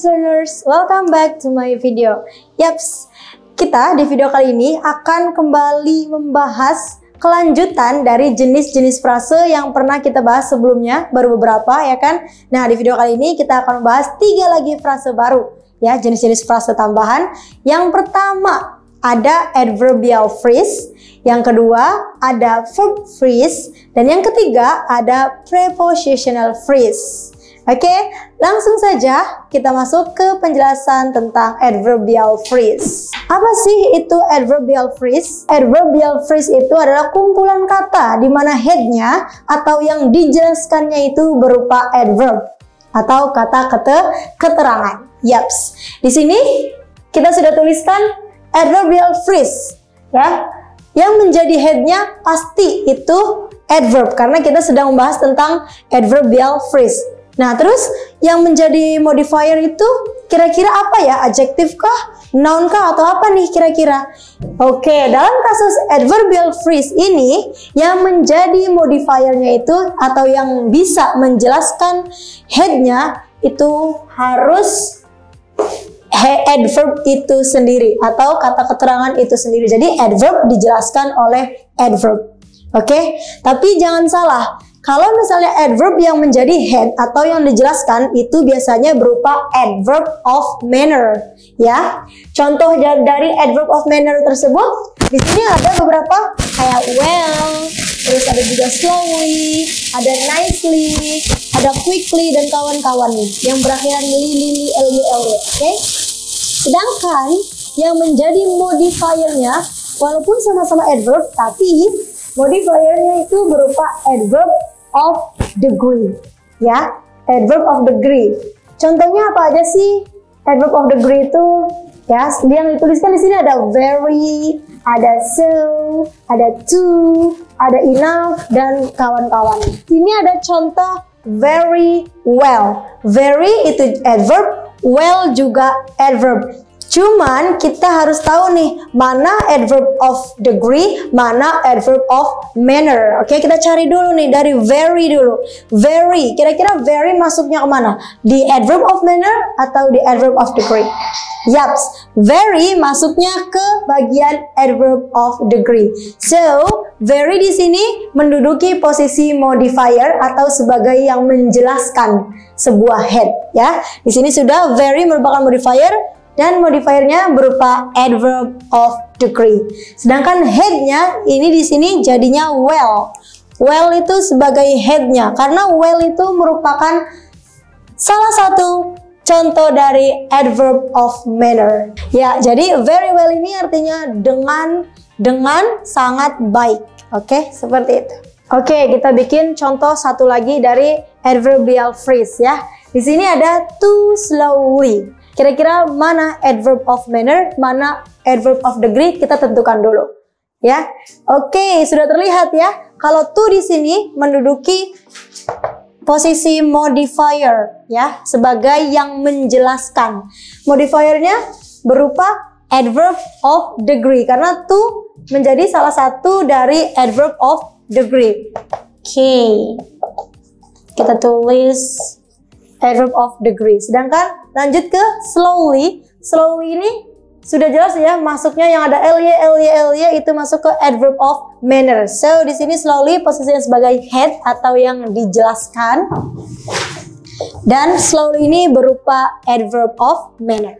English learners, welcome back to my video. Yaps, kita di video kali ini akan kembali membahas kelanjutan dari jenis-jenis frase yang pernah kita bahas sebelumnya, baru beberapa ya kan. Nah, di video kali ini kita akan membahas 3 lagi frase baru ya, jenis-jenis frase tambahan. Yang pertama ada adverbial phrase, yang kedua ada verb phrase, dan yang ketiga ada prepositional phrase. Oke, langsung saja kita masuk ke penjelasan tentang adverbial phrase. Apa sih itu adverbial phrase? Adverbial phrase itu adalah kumpulan kata di mana headnya atau yang dijelaskannya itu berupa adverb atau kata keterangan. Yaps, di sini kita sudah tuliskan adverbial phrase ya. Yang menjadi headnya pasti itu adverb karena kita sedang membahas tentang adverbial phrase. Nah, terus yang menjadi modifier itu kira-kira apa ya? Adjektif kah? Noun kah? Atau apa nih kira-kira? Oke, dalam kasus adverbial phrase ini yang menjadi modifiernya itu atau yang bisa menjelaskan headnya itu harus adverb itu sendiri atau kata keterangan itu sendiri. Jadi adverb dijelaskan oleh adverb. Oke, tapi jangan salah. Kalau misalnya adverb yang menjadi head atau yang dijelaskan itu biasanya berupa adverb of manner ya. Contoh dari adverb of manner tersebut di sini ada beberapa kayak well, terus ada juga slowly, ada nicely, ada quickly dan kawan-kawan nih yang berakhiran li, oke. Sedangkan yang menjadi modifiernya walaupun sama-sama adverb tapi modifiernya itu berupa adverb of degree ya, adverb of degree. Contohnya apa aja sih adverb of degree itu ya? Yang dituliskan di sini ada very, ada so, ada to, ada enough dan kawan-kawan. Sini ada contoh very well. Very itu adverb, well juga adverb. Cuman kita harus tahu nih mana adverb of degree, mana adverb of manner. Oke, kita cari dulu nih dari very dulu. Very, kira-kira very masuknya kemana? Di adverb of manner atau di adverb of degree? Yaps, very masuknya ke bagian adverb of degree. So, very di sini menduduki posisi modifier atau sebagai yang menjelaskan sebuah head ya. Di sini sudah very merupakan modifier dan modifiernya berupa adverb of degree. Sedangkan headnya ini di sini jadinya well. Well itu sebagai headnya karena well itu merupakan salah satu contoh dari adverb of manner. Ya, jadi very well ini artinya dengan sangat baik. Oke, seperti itu. Oke, kita bikin contoh satu lagi dari adverbial phrase ya. Di sini ada too slowly. Kira-kira mana adverb of manner, mana adverb of degree, kita tentukan dulu ya. Oke, sudah terlihat ya kalau to di sini menduduki posisi modifier ya, sebagai yang menjelaskan. Modifiernya berupa adverb of degree karena to menjadi salah satu dari adverb of degree. Oke, kita tulis adverb of degree. Sedangkan lanjut ke slowly. Slowly ini sudah jelas ya, masuknya yang ada ly itu masuk ke adverb of manner. So di sini slowly posisinya sebagai head atau yang dijelaskan. Dan slowly ini berupa adverb of manner.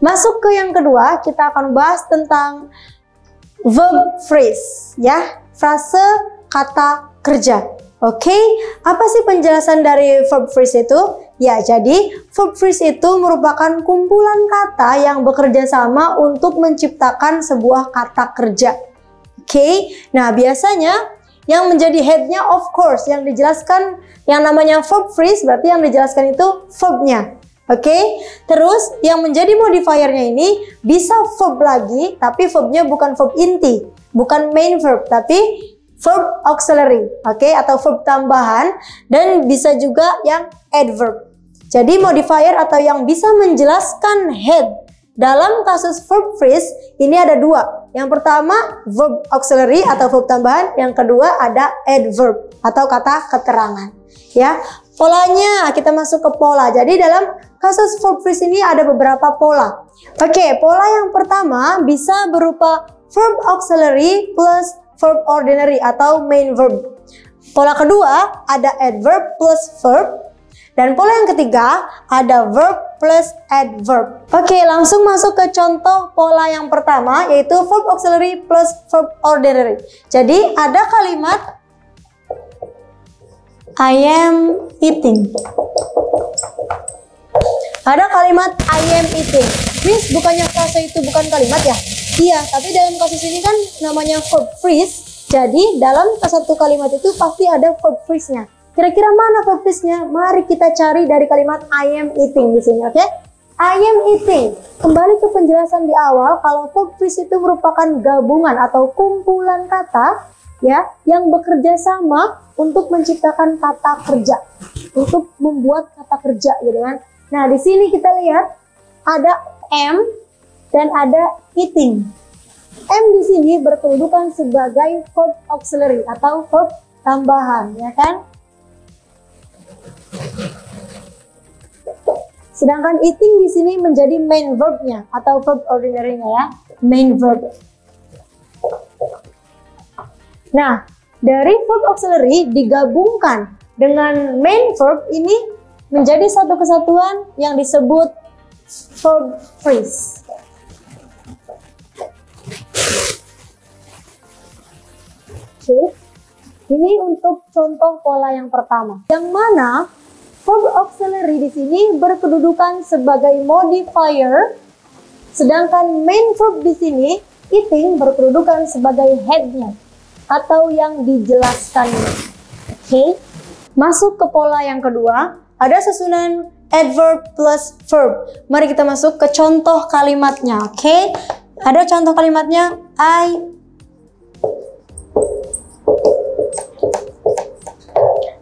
Masuk ke yang kedua, kita akan bahas tentang verb phrase ya, frase kata kerja. Oke, apa sih penjelasan dari verb phrase itu? Ya, jadi verb phrase itu merupakan kumpulan kata yang bekerja sama untuk menciptakan sebuah kata kerja. Oke, nah biasanya yang menjadi headnya of course, yang dijelaskan yang namanya verb phrase berarti yang dijelaskan itu verbnya. Oke, terus yang menjadi modifiernya ini bisa verb lagi, tapi verbnya bukan verb inti, bukan main verb, tapi verb auxiliary, oke, atau verb tambahan, dan bisa juga yang adverb. Jadi modifier atau yang bisa menjelaskan head dalam kasus verb phrase ini ada dua. Yang pertama verb auxiliary atau verb tambahan, yang kedua ada adverb atau kata keterangan. Ya, Polanya, kita masuk ke pola. Jadi dalam kasus verb phrase ini ada beberapa pola. Oke, pola yang pertama bisa berupa verb auxiliary plus verb ordinary atau main verb. Pola kedua ada adverb plus verb. Dan pola yang ketiga ada verb plus adverb. Oke, langsung masuk ke contoh pola yang pertama, yaitu verb auxiliary plus verb ordinary. Jadi ada kalimat I am eating. Ada kalimat I am eating. Miss, bukannya frase itu bukan kalimat ya? Iya, tapi dalam kasus ini kan namanya verb phrase. Jadi dalam satu kalimat itu pasti ada verb phrase-nya. Kira-kira mana verb phrase-nya? Mari kita cari dari kalimat I am eating di sini, oke? I am eating. Kembali ke penjelasan di awal, kalau verb phrase itu merupakan gabungan atau kumpulan kata ya yang bekerja sama untuk menciptakan kata kerja, untuk membuat kata kerja, gitu kan? Nah, di sini kita lihat ada am dan ada eating. M di sini berkedudukan sebagai verb auxiliary atau verb tambahan, ya kan? Sedangkan eating di sini menjadi main verbnya atau verb ordinary-nya ya, main verb. Nah, dari verb auxiliary digabungkan dengan main verb ini menjadi satu kesatuan yang disebut verb phrase. Oke, ini untuk contoh pola yang pertama, yang mana verb auxiliary di sini berkedudukan sebagai modifier, sedangkan main verb di sini eating berkedudukan sebagai headnya atau yang dijelaskan. Oke, masuk ke pola yang kedua, ada susunan adverb plus verb. Mari kita masuk ke contoh kalimatnya. Oke, ada contoh kalimatnya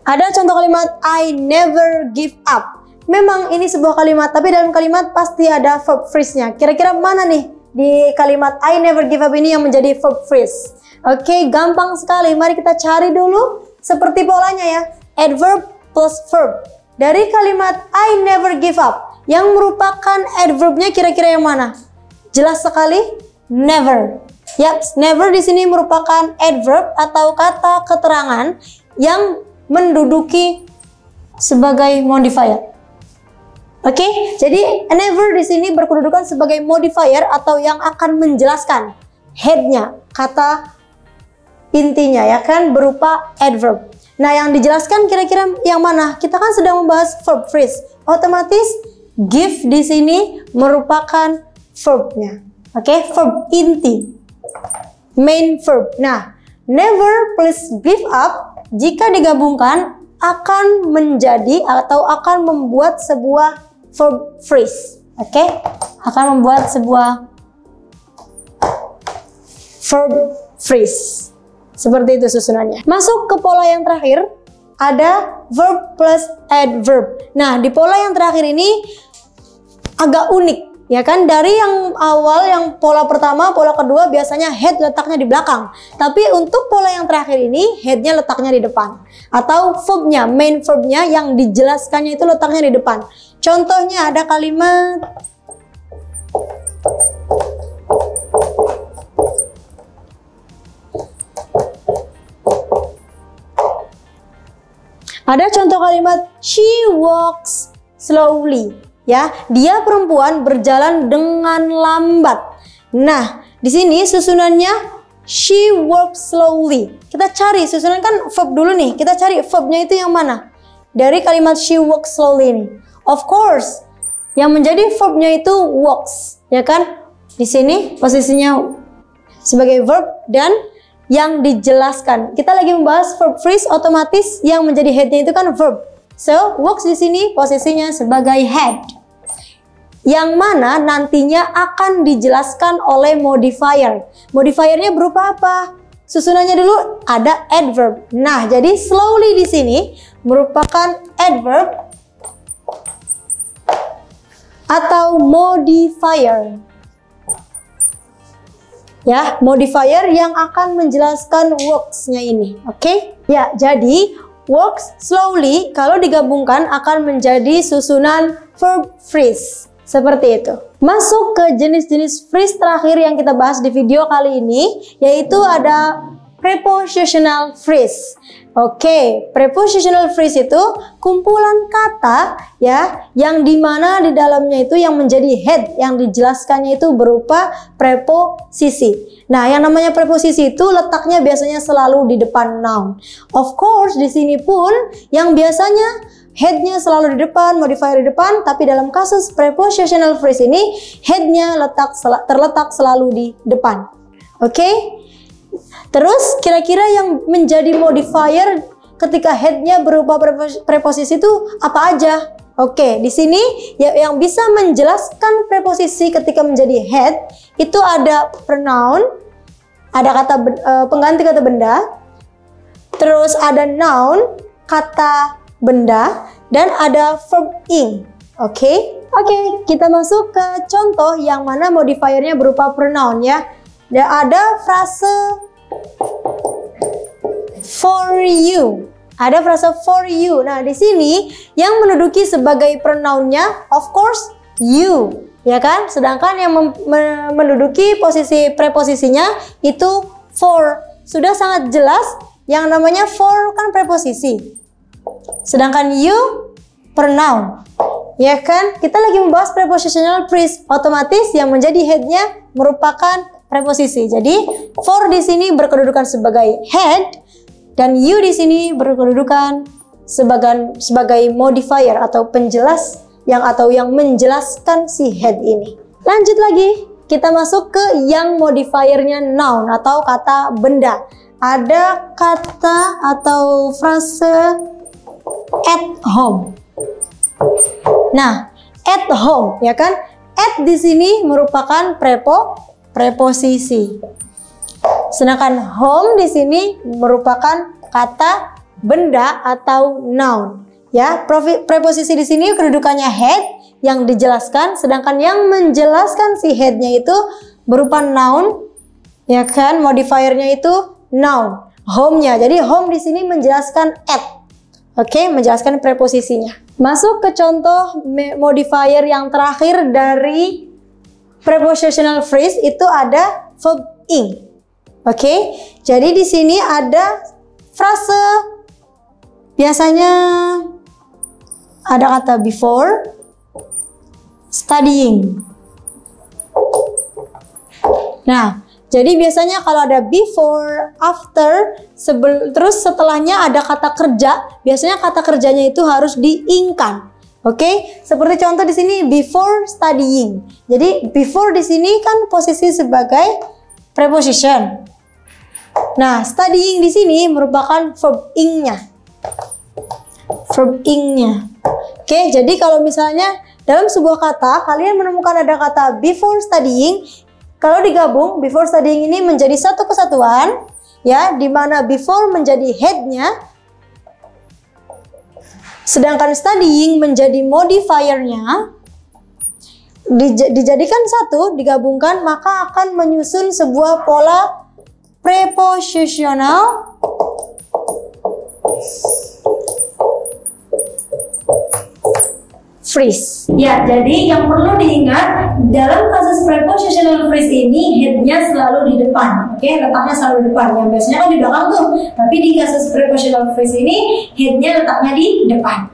Ada contoh kalimat I never give up. Memang ini sebuah kalimat, tapi dalam kalimat pasti ada verb phrase-nya. Kira-kira mana nih di kalimat I never give up ini yang menjadi verb phrase? Oke, gampang sekali. Mari kita cari dulu seperti polanya ya. Adverb plus verb. Dari kalimat I never give up, yang merupakan adverbnya kira-kira yang mana? Jelas sekali, never. Yaps, never di sini merupakan adverb atau kata keterangan yang menduduki sebagai modifier. Oke, jadi never di sini berkedudukan sebagai modifier atau yang akan menjelaskan headnya, kata intinya ya kan, berupa adverb. Nah, yang dijelaskan kira-kira yang mana? Kita kan sedang membahas verb phrase. Otomatis give di sini merupakan verbnya. Oke, verb inti. Main verb. Nah, never plus give up jika digabungkan akan menjadi atau akan membuat sebuah verb phrase. Oke, akan membuat sebuah verb phrase. Seperti itu susunannya. Masuk ke pola yang terakhir, ada verb plus adverb. Nah, di pola yang terakhir ini agak unik, ya kan? Dari yang awal, yang pola pertama, pola kedua biasanya head letaknya di belakang. Tapi untuk pola yang terakhir ini, headnya letaknya di depan. Atau verbnya, main verbnya yang dijelaskannya itu letaknya di depan. Contohnya ada kalimat she walks slowly. Ya, dia perempuan berjalan dengan lambat. Nah, di sini susunannya she walks slowly. Kita cari susunan kan verb dulu nih. Kita cari verbnya itu yang mana? Dari kalimat she walks slowly ini. Of course, yang menjadi verbnya itu walks, ya kan? Di sini posisinya sebagai verb dan yang dijelaskan. Kita lagi membahas verb phrase, otomatis yang menjadi headnya itu kan verb. So, walks di sini posisinya sebagai head. Yang mana nantinya akan dijelaskan oleh modifier. Modifiernya berupa apa? Susunannya dulu ada adverb. Nah, jadi slowly di sini merupakan adverb atau modifier. Ya, modifier yang akan menjelaskan works-nya ini. Oke? Ya, jadi works slowly kalau digabungkan akan menjadi susunan verb phrase. Seperti itu. Masuk ke jenis-jenis phrase terakhir yang kita bahas di video kali ini, yaitu ada prepositional phrase. Oke, prepositional phrase itu kumpulan kata ya, yang dimana di dalamnya itu yang menjadi head, yang dijelaskannya itu berupa preposisi. Nah, yang namanya preposisi itu letaknya biasanya selalu di depan noun. Of course, di sini pun yang biasanya headnya selalu di depan, modifier di depan, tapi dalam kasus prepositional phrase ini headnya terletak selalu di depan. Oke? Terus kira-kira yang menjadi modifier ketika headnya berupa preposisi itu apa aja? Oke, di sini yang bisa menjelaskan preposisi ketika menjadi head itu ada pronoun, ada kata pengganti kata benda, terus ada noun, kata benda, dan ada verb ing. Oke, kita masuk ke contoh yang mana modifiernya berupa pronoun ya. Dan ada frase for you. Ada frase for you. Nah, di sini yang menduduki sebagai pronounnya of course you, ya kan? Sedangkan yang menduduki posisi preposisinya itu for. Sudah sangat jelas yang namanya for kan preposisi. Sedangkan you pronoun. Ya kan? Kita lagi membahas prepositional phrase. Otomatis yang menjadi headnya merupakan preposisi. Jadi for di sini berkedudukan sebagai head dan you di sini berkedudukan sebagai modifier atau penjelas yang menjelaskan si head ini. Lanjut lagi, kita masuk ke yang modifiernya noun atau kata benda. Ada kata atau frase at home. Nah, at home ya kan? At di sini merupakan preposisi. Sedangkan home di sini merupakan kata benda atau noun. Ya, preposisi di sini kedudukannya head yang dijelaskan, sedangkan yang menjelaskan si headnya itu berupa noun, ya kan? Modifiernya itu noun. Home-nya. Jadi home di sini menjelaskan at. Oke, menjelaskan preposisinya. Masuk ke contoh modifier yang terakhir dari prepositional phrase itu ada verb ing. Oke, jadi di sini ada frase biasanya ada kata before studying. Nah, jadi biasanya kalau ada before, after, terus setelahnya ada kata kerja, biasanya kata kerjanya itu harus diingkan. Oke, seperti contoh di sini before studying. Jadi before di sini kan posisi sebagai preposition. Nah, studying di sini merupakan verb ing-nya. Verb ing-nya. Oke, jadi kalau misalnya dalam sebuah kata kalian menemukan ada kata before studying, kalau digabung before studying ini menjadi satu kesatuan, ya, di mana before menjadi headnya, sedangkan studying menjadi modifiernya, dijadikan satu, digabungkan, maka akan menyusun sebuah pola prepositional phrase. Ya, jadi yang perlu diingat dalam kasus prepositional phrase ini headnya selalu di depan. Oke, letaknya selalu di depan. Yang biasanya kan di belakang tuh, tapi di kasus prepositional phrase ini headnya letaknya di depan.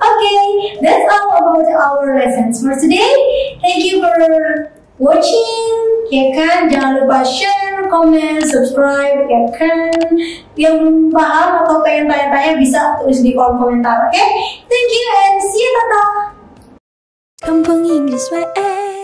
Okay, that's all about our lessons for today. Thank you for watching. Ya kan, jangan lupa share, comment, subscribe. Ya kan, yang belum paham atau pengen tanya-tanya bisa tulis di kolom komentar. Oke, thank you and see you, tata. Kampung Inggris WE.